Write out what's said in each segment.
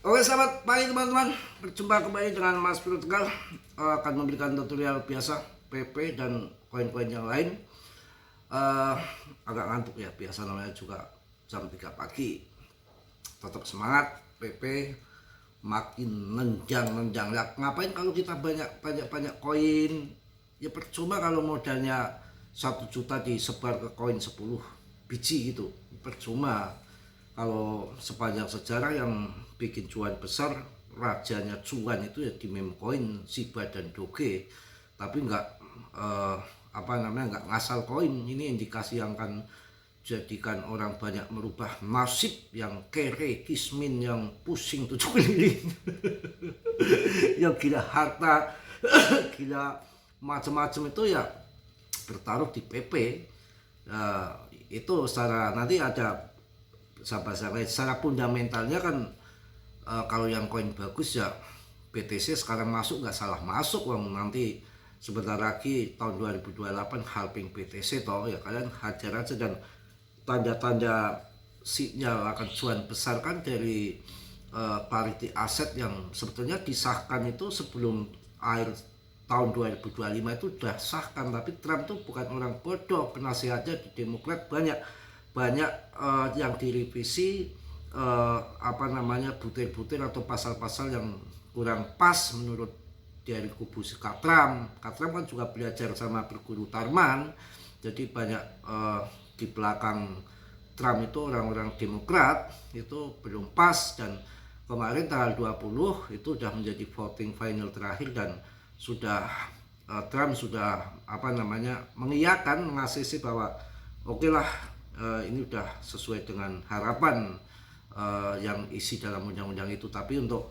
Oke, selamat pagi teman-teman. Berjumpa kembali dengan Mas Bro Tegal. Akan memberikan tutorial biasa PP dan koin-koin yang lain. Eh, Agak ngantuk ya, biasa namanya juga jam 3 pagi. Tetap semangat, PP makin nenjang-nenjang. Ya, ngapain kalau kita banyak koin? Ya percuma kalau modalnya 1 juta disebar ke koin 10 biji gitu. Percuma. Kalau sepanjang sejarah yang bikin cuan besar, rajanya cuan itu ya di meme coin Shiba dan Doge, tapi nggak nggak ngasal koin. Ini indikasi yang akan jadikan orang banyak merubah nasib, yang kere kismin, yang pusing 7 keliling, yang gila harta, gila macam-macam itu ya bertaruh di PP. Itu secara nanti ada sahabat-sahabat, secara fundamentalnya kan kalau yang koin bagus ya BTC sekarang masuk nggak salah masuk. Nanti sebentar lagi tahun 2028 halving BTC toh ya, kalian hajar aja. Dan tanda-tanda sinyal akan cuan besar kan dari parity aset yang sebetulnya disahkan itu sebelum akhir tahun 2025 itu sudah sahkan. Tapi Trump tuh bukan orang bodoh, penasihatnya di Demokrat banyak yang direvisi, butir-butir atau pasal-pasal yang kurang pas menurut dari kubu Katram. Katram kan juga belajar sama berguru Tarman, jadi banyak di belakang Trump itu orang-orang Demokrat itu belum pas. Dan kemarin tanggal 20 itu sudah menjadi voting final terakhir, dan sudah Trump sudah mengiyakan, mengasisi bahwa oke lah, ini udah sesuai dengan harapan yang isi dalam undang-undang itu. Tapi untuk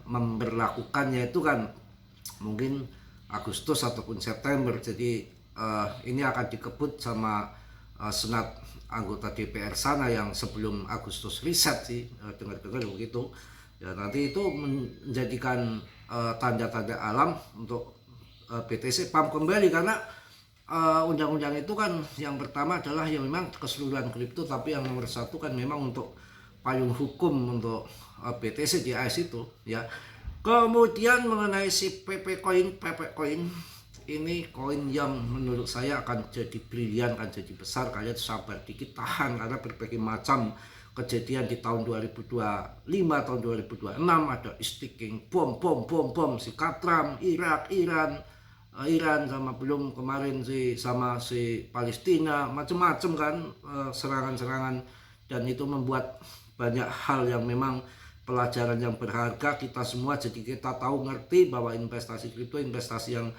memberlakukannya itu kan mungkin Agustus ataupun September. Jadi ini akan dikebut sama senat anggota DPR sana yang sebelum Agustus riset sih, dengar-dengar begitu ya. Nanti itu menjadikan tanda-tanda alam untuk BTC pump kembali, karena undang-undang itu kan yang pertama adalah yang memang keseluruhan kripto, tapi yang nomor satu kan memang untuk payung hukum untuk BTC di AS itu ya. Kemudian mengenai si PP coin ini koin yang menurut saya akan jadi brilian, akan jadi besar. Kalian sabar dikit, tahan, karena berbagai macam kejadian di tahun 2025, tahun 2026 ada sticking bom si Katram, Iran sama belum kemarin sama si Palestina, macam-macam kan serangan-serangan. Dan itu membuat banyak hal yang memang pelajaran yang berharga kita semua. Jadi kita tahu ngerti bahwa investasi kripto investasi yang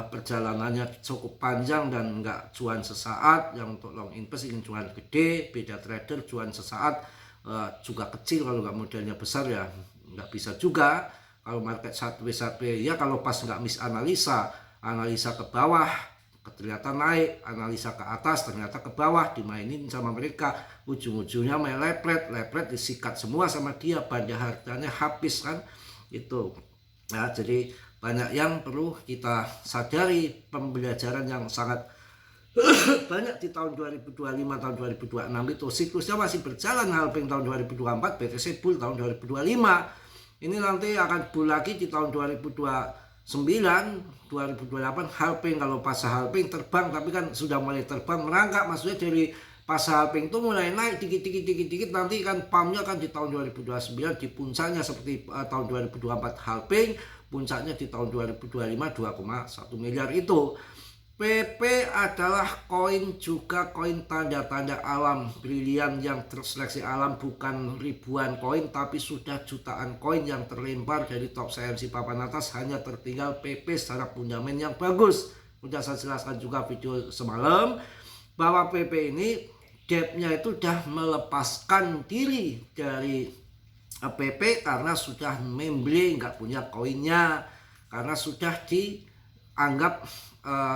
perjalanannya cukup panjang dan nggak cuan sesaat. Yang untuk long invest ingin cuan gede, beda trader cuan sesaat juga kecil. Kalau nggak modalnya besar ya nggak bisa juga. Kalau market sideways ya, kalau pas nggak analisa ke bawah ternyata naik, analisa ke atas ternyata ke bawah, dimainin sama mereka, ujung-ujungnya main lepret disikat semua sama dia, banda hartanya habis kan itu ya. Jadi banyak yang perlu kita sadari, pembelajaran yang sangat banyak di tahun 2025, tahun 2026 itu. Siklusnya masih berjalan, halving tahun 2024, BTC bull tahun 2025. Ini nanti akan bull lagi di tahun 2029, 2028 halving. Kalau pas halving terbang, tapi kan sudah mulai terbang merangkak, maksudnya dari pas halving itu mulai naik dikit, nanti kan pumpnya kan di tahun 2029 di puncaknya seperti tahun 2024 halving, puncaknya di tahun 2025 2,1 miliar itu. PP adalah koin, juga koin tanda-tanda alam brilian yang terseleksi alam. Bukan ribuan koin, tapi sudah jutaan koin yang terlempar dari top CMC papan atas. Hanya tertinggal PP secara fundament yang bagus. Sudah saya jelaskan juga video semalam bahwa PP ini depnya itu sudah melepaskan diri dari PP karena sudah memble, nggak punya koinnya, karena sudah dianggap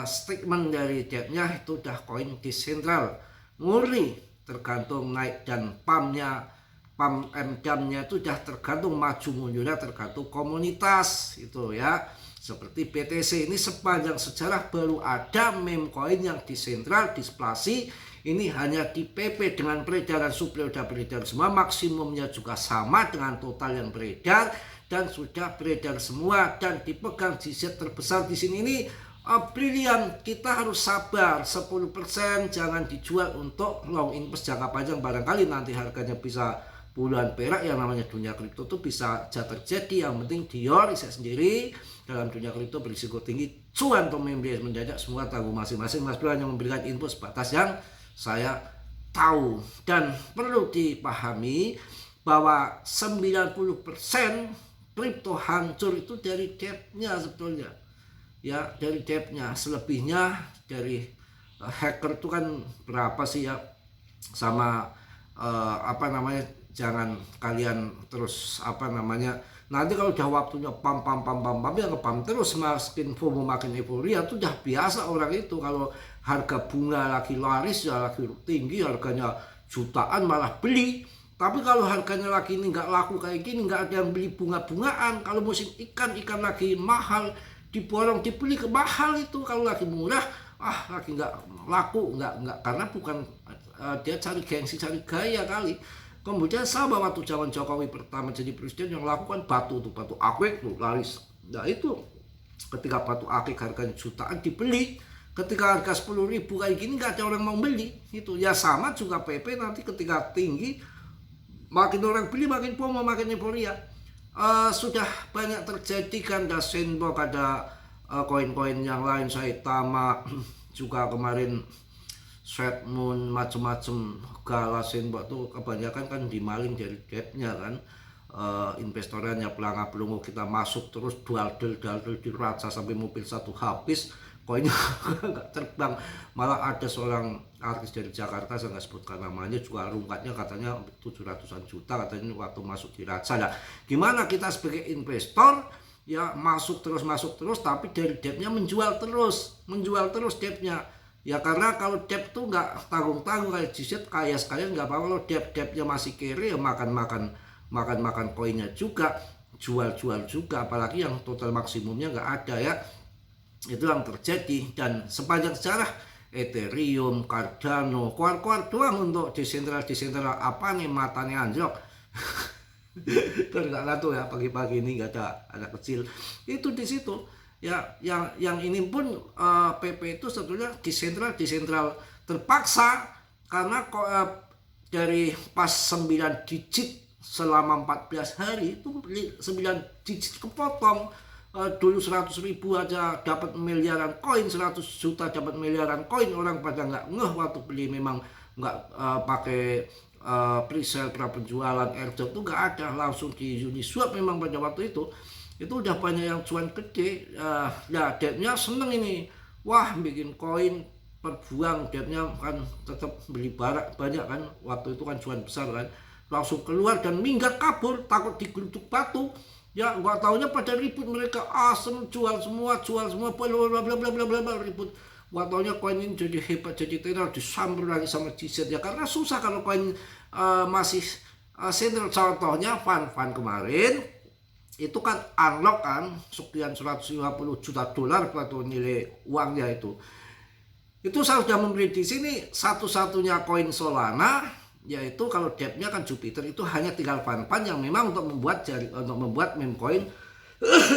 statement dari depnya itu udah koin desentral murni, tergantung naik dan pumpnya, pump MDAM-nya itu udah tergantung maju mundurnya, tergantung komunitas itu ya. Seperti BTC ini sepanjang sejarah baru ada meme coin yang desentral, displasi, Ini hanya di PP dengan peredaran suplai sudah beredar semua, maksimumnya juga sama dengan total yang beredar dan sudah beredar semua dan dipegang GZ terbesar di sini. Ini brilian. Kita harus sabar 10%, jangan dijual untuk long invest jangka panjang. Barangkali nanti harganya bisa puluhan perak. Yang namanya dunia kripto itu bisa saja terjadi. Yang penting Dior riset sendiri, dalam dunia kripto berisiko tinggi, cuan pemimpin mendadak, semua tanggung masing-masing. Mas Bro hanya memberikan info sebatas yang saya tahu. Dan perlu dipahami bahwa 90% kripto hancur itu dari debt-nya sebetulnya. Ya, dari debt-nya. Selebihnya dari hacker itu kan berapa sih ya, sama jangan kalian terus nanti kalau udah waktunya pam ya ngepam terus, makin FOMO makin euforia. Itu udah biasa orang itu. Kalau harga bunga lagi laris ya lagi tinggi, harganya jutaan malah beli. Tapi kalau harganya lagi ini nggak laku kayak gini, nggak ada yang beli bunga-bungaan. Kalau musim ikan lagi mahal, diborong dibeli ke mahal itu. Kalau lagi murah lagi nggak laku, nggak karena bukan dia cari gengsi, cari gaya kali. Kemudian sama waktu zaman Jokowi pertama jadi presiden, yang lakukan batu akik tuh laris. Nah itu ketika batu akik harganya jutaan dibeli, ketika harga 10.000 kayak gini nggak ada orang mau beli. Itu ya sama juga PP, nanti ketika tinggi makin orang beli, makin FOMO, makin euforia. Sudah banyak terjadi kan, ada Sandbox, ada koin-koin yang lain, Saitama juga kemarin, Sweatmoon, macem-macem Gala, Sandbox tuh kebanyakan kan dimaling dari debt-nya kan. Investorannya pelangga-pelungu, kita masuk terus dal-dal diraca sampai mobil satu habis, koinnya nggak terbang. Malah ada seorang artis dari Jakarta, saya nggak sebutkan namanya, juga rungkatnya katanya 700-an juta katanya waktu masuk diraca. Nah, gimana kita sebagai investor ya masuk terus tapi dari debt-nya menjual terus debt-nya. Ya karena kalau debt tuh nggak tanggung-tanggung kayak GZ, kaya sekalian nggak apa-apa. Kalau debt-nya masih kere ya makan koinnya juga, jual juga, apalagi yang total maksimumnya nggak ada ya. Itu yang terjadi. Dan sepanjang sejarah Ethereum, Cardano, keluar doang untuk desentral apa nih, matanya anjlok. Terus nggak tahu ya, pagi-pagi ini nggak ada anak kecil itu di situ ya. Yang ini pun PP itu sebetulnya desentral terpaksa, karena dari pas 9 digit selama 14 hari itu 9 digit kepotong. Dulu 100.000 aja dapat miliaran koin, 100 juta dapat miliaran koin. Orang pada nggak ngeh waktu beli, memang nggak pakai pre-sale, pra penjualan, airdrop tuh nggak ada, langsung di Uniswap. Memang pada waktu itu udah banyak yang cuan gede. Ya debt-nya seneng ini, wah bikin koin perbuang, debt-nya kan tetap beli banyak kan, waktu itu kan cuan besar kan, langsung keluar dan minggat kabur, takut digeruduk batu. Ya nggak taunya pada ribut mereka, jual semua bla bla ribut. Nggak taunya koin ini jadi hebat, jadi tenar, disamber lagi sama GZ ya, karena susah kalau koin masih sentral. Contohnya Fan kemarin itu kan unlock kan, sekian 150 juta dolar atau nilai uangnya itu saya sudah memprediksi ini satu-satunya koin Solana, yaitu kalau debt-nya kan Jupiter, itu hanya tinggal Fan yang memang untuk membuat meme coin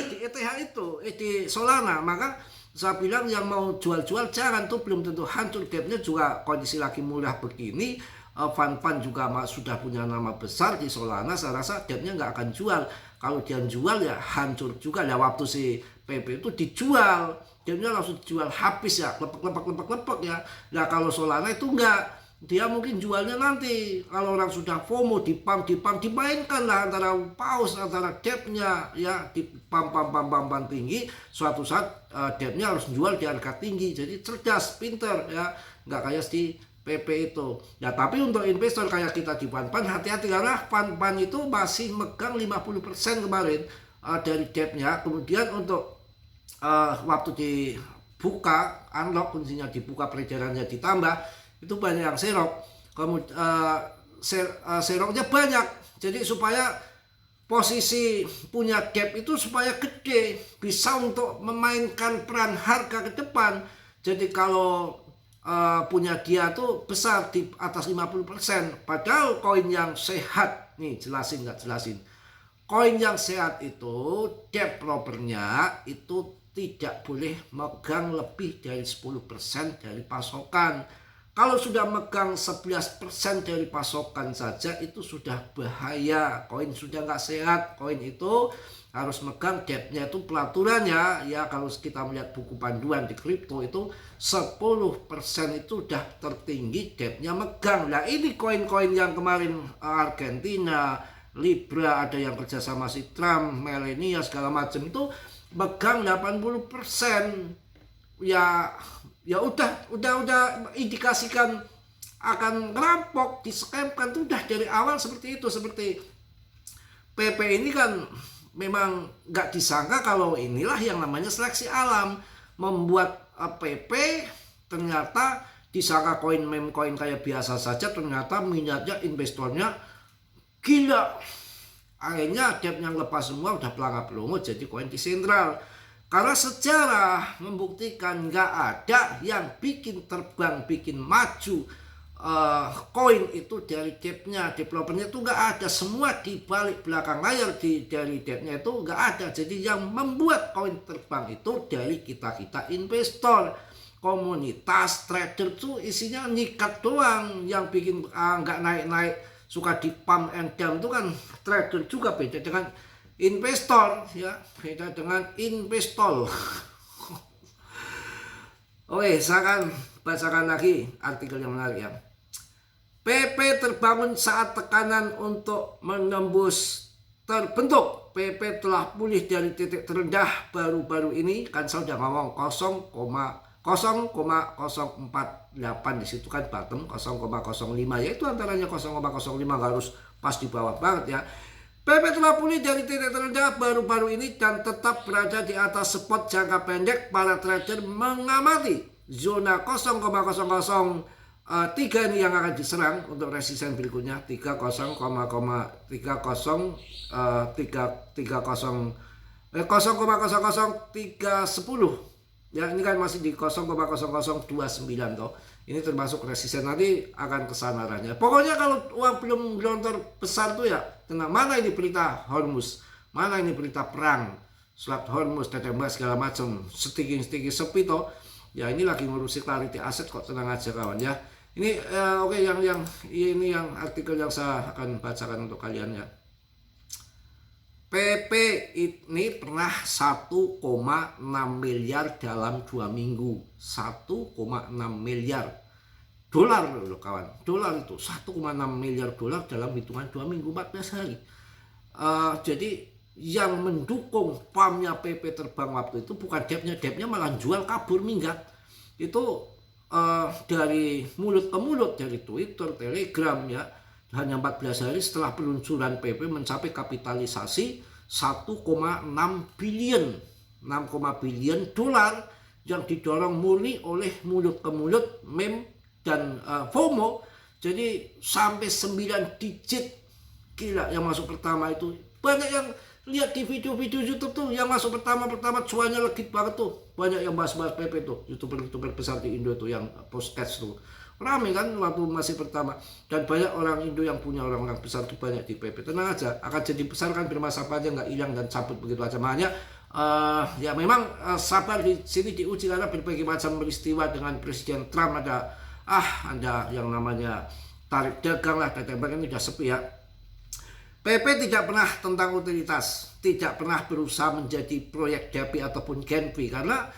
di ETH itu, di Solana. Maka saya bilang yang mau jual jangan, tuh belum tentu hancur debt-nya juga. Kondisi lagi murah begini, Fan juga sudah punya nama besar di Solana, saya rasa debt-nya nggak akan jual. Kalau dia jual ya hancur juga. Ya waktu si PP itu dijual, debt-nya langsung dijual habis ya, lepek ya. Nah kalau Solana itu enggak, dia mungkin jualnya nanti kalau orang sudah FOMO, dipam dimainkan lah antara paus, antara debt-nya ya, di pam tinggi. Suatu saat debt-nya harus jual di harga tinggi. Jadi cerdas, pinter ya, nggak kayak di PP itu ya. Tapi untuk investor kayak kita di Fan hati-hati, karena Fan itu masih megang 50% kemarin dari debt-nya. Kemudian untuk waktu dibuka unlock, kuncinya dibuka, peredarannya ditambah, itu banyak yang serok. Kemudian seroknya banyak, jadi supaya posisi punya debt itu supaya gede, bisa untuk memainkan peran harga ke depan. Jadi kalau punya dia tuh besar di atas 50%. Padahal koin yang sehat, nih jelasin nggak jelasin. Koin yang sehat itu developernya itu tidak boleh megang lebih dari 10% dari pasokan. Kalau sudah megang 11% dari pasokan saja itu sudah bahaya. Koin sudah nggak sehat. Koin itu harus megang depth-nya itu pelaturannya ya, kalau kita melihat buku panduan di kripto itu 10% itu udah tertinggi depth-nya megang. Nah ini koin-koin yang kemarin Argentina, Libra, ada yang kerja sama si Trump, Melania segala macam itu megang 80%. Ya udah indikasikan akan merampok, diskemkan tuh udah dari awal seperti itu. Seperti PP ini kan memang nggak disangka kalau inilah yang namanya seleksi alam, membuat PP ternyata disangka koin meme koin kayak biasa saja, ternyata minatnya investornya gila. Akhirnya dep yang lepas semua udah pelangap pelongo jadi koin desentral. Karena sejarah membuktikan nggak ada yang bikin terbang, bikin maju koin itu dari depnya, developernya itu nggak ada. Semua di balik belakang layar dari depnya itu nggak ada. Jadi yang membuat koin terbang itu dari kita investor, komunitas trader tuh isinya nyikat doang. Yang bikin nggak naik-naik, suka di pump and dump itu kan trader juga, beda dengan investor ya, beda dengan investor. Oke, saya akan bacakan lagi artikel yang menarik ya. PP terbangun saat tekanan untuk menembus terbentuk. PP telah pulih dari titik terendah baru-baru ini, kan saya udah ngomong 0,048 di situ kan bottom 0,05 ya, itu antaranya 0,05 harus pas di bawah banget ya. PP telah pulih dari titik terendah baru-baru ini dan tetap berada di atas spot jangka pendek. Para trader mengamati zona 0,003 ini yang akan diserang untuk resisten berikutnya 0,030 ya, ini kan masih di 0,029 toh. Ini termasuk resisten, nanti akan kesana arahnya. Pokoknya kalau uang belum gelontor besar tuh ya tenang. Mana ini berita Hormuz, mana ini berita perang Selat Hormuz, tembak segala macam, sticky sepi toh. Ya ini lagi ngurusi clarity aset kok, tenang aja kawan ya. Ini oke, ini yang artikel yang saya akan bacakan untuk kalian ya. PP ini pernah 1,6 miliar dalam 2 minggu. 1,6 miliar dolar loh kawan. Dolar itu 1,6 miliar dolar dalam hitungan 2 minggu 14 hari. Jadi yang mendukung pumpnya PP terbang waktu itu bukan depnya malah jual kabur minggat. Itu dari mulut ke mulut, dari Twitter, Telegram ya. Hanya 14 hari setelah peluncuran PP mencapai kapitalisasi 1,6 billion dolar yang didorong murni oleh mulut ke mulut, meme dan FOMO. Jadi sampai 9 digit, gila. Yang masuk pertama itu banyak yang lihat di video-video YouTube tuh, yang masuk pertama cuannya legit banget tuh. Banyak yang bahas-bahas PP tuh, YouTuber besar di Indo tuh yang podcast tuh. Rame kan waktu masih pertama, dan banyak orang Indo yang punya orang-orang besar tuh banyak di PP. Tenang aja, akan jadi besar kan bermasa panjang, nggak hilang dan cabut begitu aja. Makanya ya memang sabar di sini diuji karena berbagai macam peristiwa. Dengan Presiden Trump ada yang namanya tarik dagang lah, tembak ini udah sepi ya. PP tidak pernah tentang utilitas, tidak pernah berusaha menjadi proyek DAPI ataupun Genpi, karena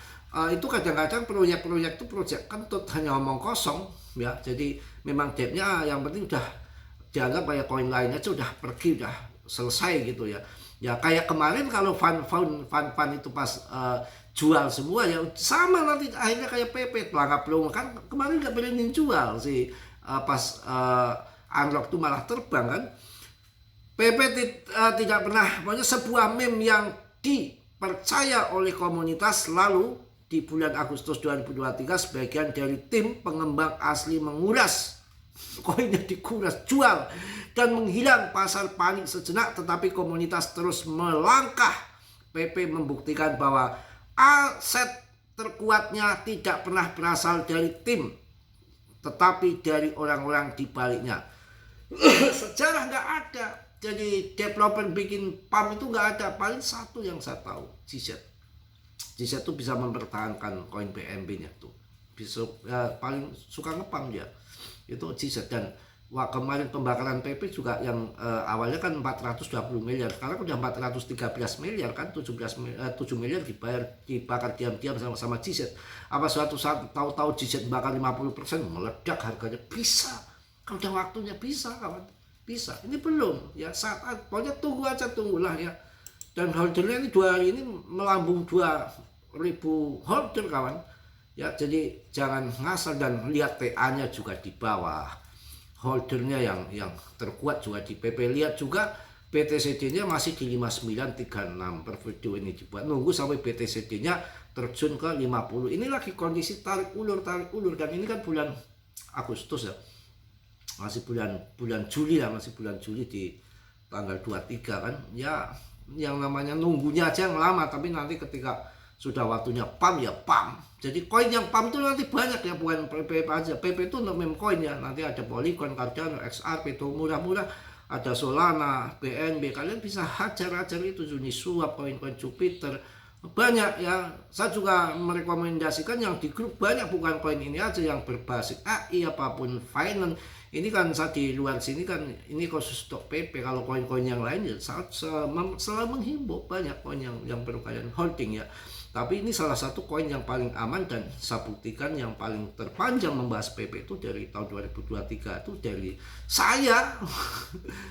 itu kadang-kadang proyek-proyek itu proyek kentut, hanya omong kosong ya. Jadi memang depnya yang penting udah dianggap kayak koin lainnya aja udah pergi, udah selesai gitu ya. Ya kayak kemarin kalau fun itu pas jual semua ya sama, nanti akhirnya kayak PP pelangap pelongo kan kemarin nggak berani jual sih, pas unlock tuh malah terbang kan. PP tidak pernah, pokoknya sebuah meme yang dipercaya oleh komunitas. Lalu di bulan Agustus 2023 sebagian dari tim pengembang asli menguras koinnya, dikuras, jual dan menghilang. Pasar panik sejenak, tetapi komunitas terus melangkah. PP membuktikan bahwa aset terkuatnya tidak pernah berasal dari tim, tetapi dari orang-orang di baliknya. Sejarah nggak ada. Jadi developer bikin pump itu nggak ada. Paling satu yang saya tahu, GZ. GZ itu bisa mempertahankan koin BNB-nya tuh. Bisa paling suka ngepump dia. Itu GZ. Dan kemarin pembakaran PP juga yang awalnya kan 420 miliar, sekarang udah 413 miliar kan, 7 miliar dibakar diam-diam sama GZ. Apa suatu saat tahu-tahu GZ bakar 50% meledak harganya? Bisa. Kalau udah waktunya bisa kawan, bisa. Ini belum ya, saat pokoknya tunggulah ya. Dan holdernya ini 2 hari ini melambung 2.000 holder kawan ya. Jadi jangan ngasal, dan lihat TA-nya juga di bawah. Holdernya yang terkuat juga di PP. Lihat juga BTCD-nya masih di 5936 per video ini dibuat. Nunggu sampai BTCD-nya terjun ke 50. Ini lagi kondisi tarik ulur, dan ini kan bulan Agustus ya. Masih bulan Juli ya, masih bulan Juli di tanggal 23 kan. Ya yang namanya nunggunya aja yang lama, tapi nanti ketika sudah waktunya pump ya pump. Jadi koin yang pump itu nanti banyak ya, bukan PP aja. PP itu untuk meme coin ya. Nanti ada Polygon, Cardano, XRP itu murah-murah. Ada Solana, BNB. Kalian bisa hajar-hajar itu, Uniswap, koin-koin Jupiter. Banyak ya. Saya juga merekomendasikan yang di grup banyak, bukan koin ini aja yang berbasis AI apapun finance. Ini kan saya di luar sini kan, ini khusus untuk PP. Kalau koin-koin yang lain ya selalu menghimbau banyak koin yang perlu kalian holding ya. Tapi ini salah satu koin yang paling aman, dan saya buktikan yang paling terpanjang membahas PP itu dari tahun 2023 itu dari saya.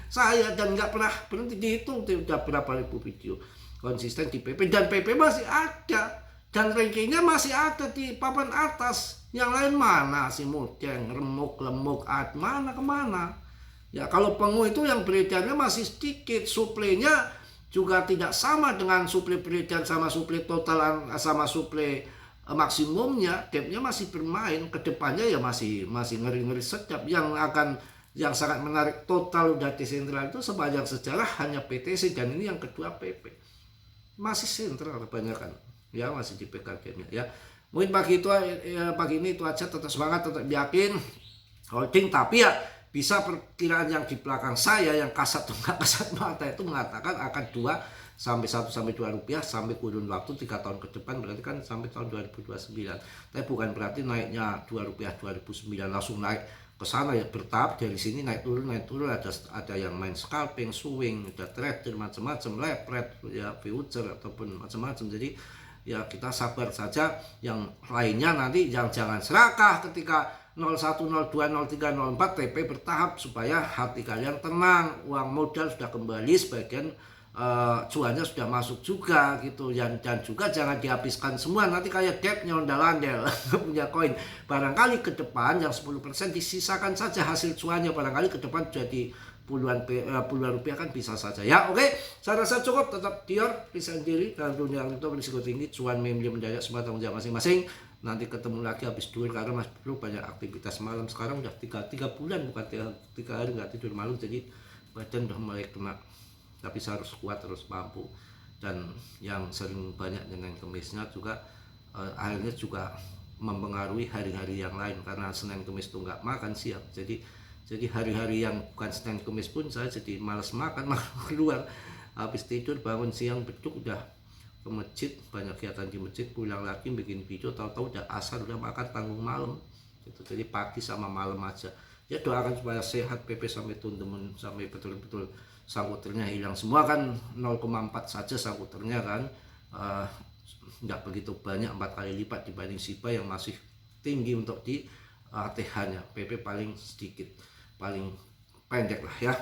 Saya, dan nggak pernah berhenti dihitung udah berapa ribu video konsisten di PP, dan PP masih ada, dan rankingnya masih ada di papan atas. Yang lain mana sih, Mudeng, remuk, lemuk, mana kemana ya. Kalau pengu itu yang beredarnya masih sedikit, suplainya juga tidak sama dengan suplai beredar sama suplai total sama suplai maksimumnya. Gapnya masih bermain, kedepannya ya masih ngeri-ngeri sedap. Yang sangat menarik total udah desentral itu sepanjang sejarah hanya PTC, dan ini yang kedua PP. Masih sentral kebanyakan ya, masih dipegang gamenya ya. Mungkin pagi ini itu aja. Tetap semangat, tetap yakin holding, tapi ya bisa perkiraan yang di belakang saya yang kasat mata itu mengatakan akan 1 sampai 2 rupiah sampai kurun waktu 3 tahun ke depan, berarti kan sampai tahun 2029. Tapi bukan berarti naiknya 2 rupiah 2009 langsung naik ke sana ya, bertahap dari sini naik turun. Ada yang main scalping, swing, ada trader macam-macam, lepret ya, future ataupun macam-macam. Jadi ya kita sabar saja. Yang lainnya nanti jangan serakah ketika 01, 02, 03, 04 TP bertahap, supaya hati kalian tenang. Uang modal sudah kembali, sebagian cuannya sudah masuk juga gitu, dan juga jangan dihabiskan semua nanti kayak debt nyondal-andel punya koin. Barangkali ke depan yang 10% disisakan saja hasil cuannya, barangkali ke depan jadi puluhan rupiah kan bisa saja ya. Oke, saya rasa cukup. Tetap Dior, bisa sendiri dalam dunia itu berisiko tinggi, cuan meme mendadak, semua tanggung jawab masing-masing. Nanti ketemu lagi habis duit, karena Mas Bro banyak aktivitas malam. Sekarang udah 3 bulan, bukan 3 hari nggak tidur malam, jadi badan udah mulai kena. Tapi saya harus kuat, harus mampu. Dan yang sering banyak dengan kemisnya juga akhirnya juga mempengaruhi hari-hari yang lain, karena Senin Kemis itu nggak makan siang. Jadi hari-hari yang bukan Senin Kemis pun saya jadi malas makan, malah keluar. Habis tidur bangun siang beduk udah ke masjid, banyak kegiatan di masjid, pulang lagi bikin video, tahu-tahu udah asar, udah makan tanggung malam gitu. Jadi pagi sama malam aja ya. Doakan supaya sehat PP sampai teman-teman, sampai betul-betul sangkuternya hilang semua kan. 0,4 saja sangkuternya kan, nggak begitu banyak, 4 kali lipat dibanding SHIBA yang masih tinggi untuk di ATH-nya. PP paling sedikit, paling pendek lah ya.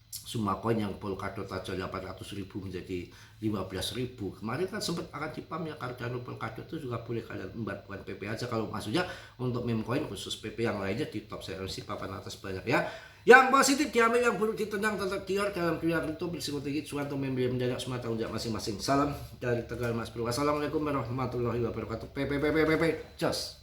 Semua koin yang Polkadot aja 800.000 menjadi 15.000. Kemarin kan sempat akan dipam ya, Cardano Polkadot itu juga boleh kalian membuat, bukan PP aja. Kalau maksudnya untuk meme coin khusus PP, yang lainnya di top CLC papan atas banyak ya. Yang positif diambil, yang buruk ditendang. Tetap Dior dalam dunia itu berisiko tinggi, cuan untuk meme mendadak, semua tanggung jawab masing-masing. Salam dari Tegal Mas Bro. Wassalamualaikum warahmatullahi wabarakatuh. PP, just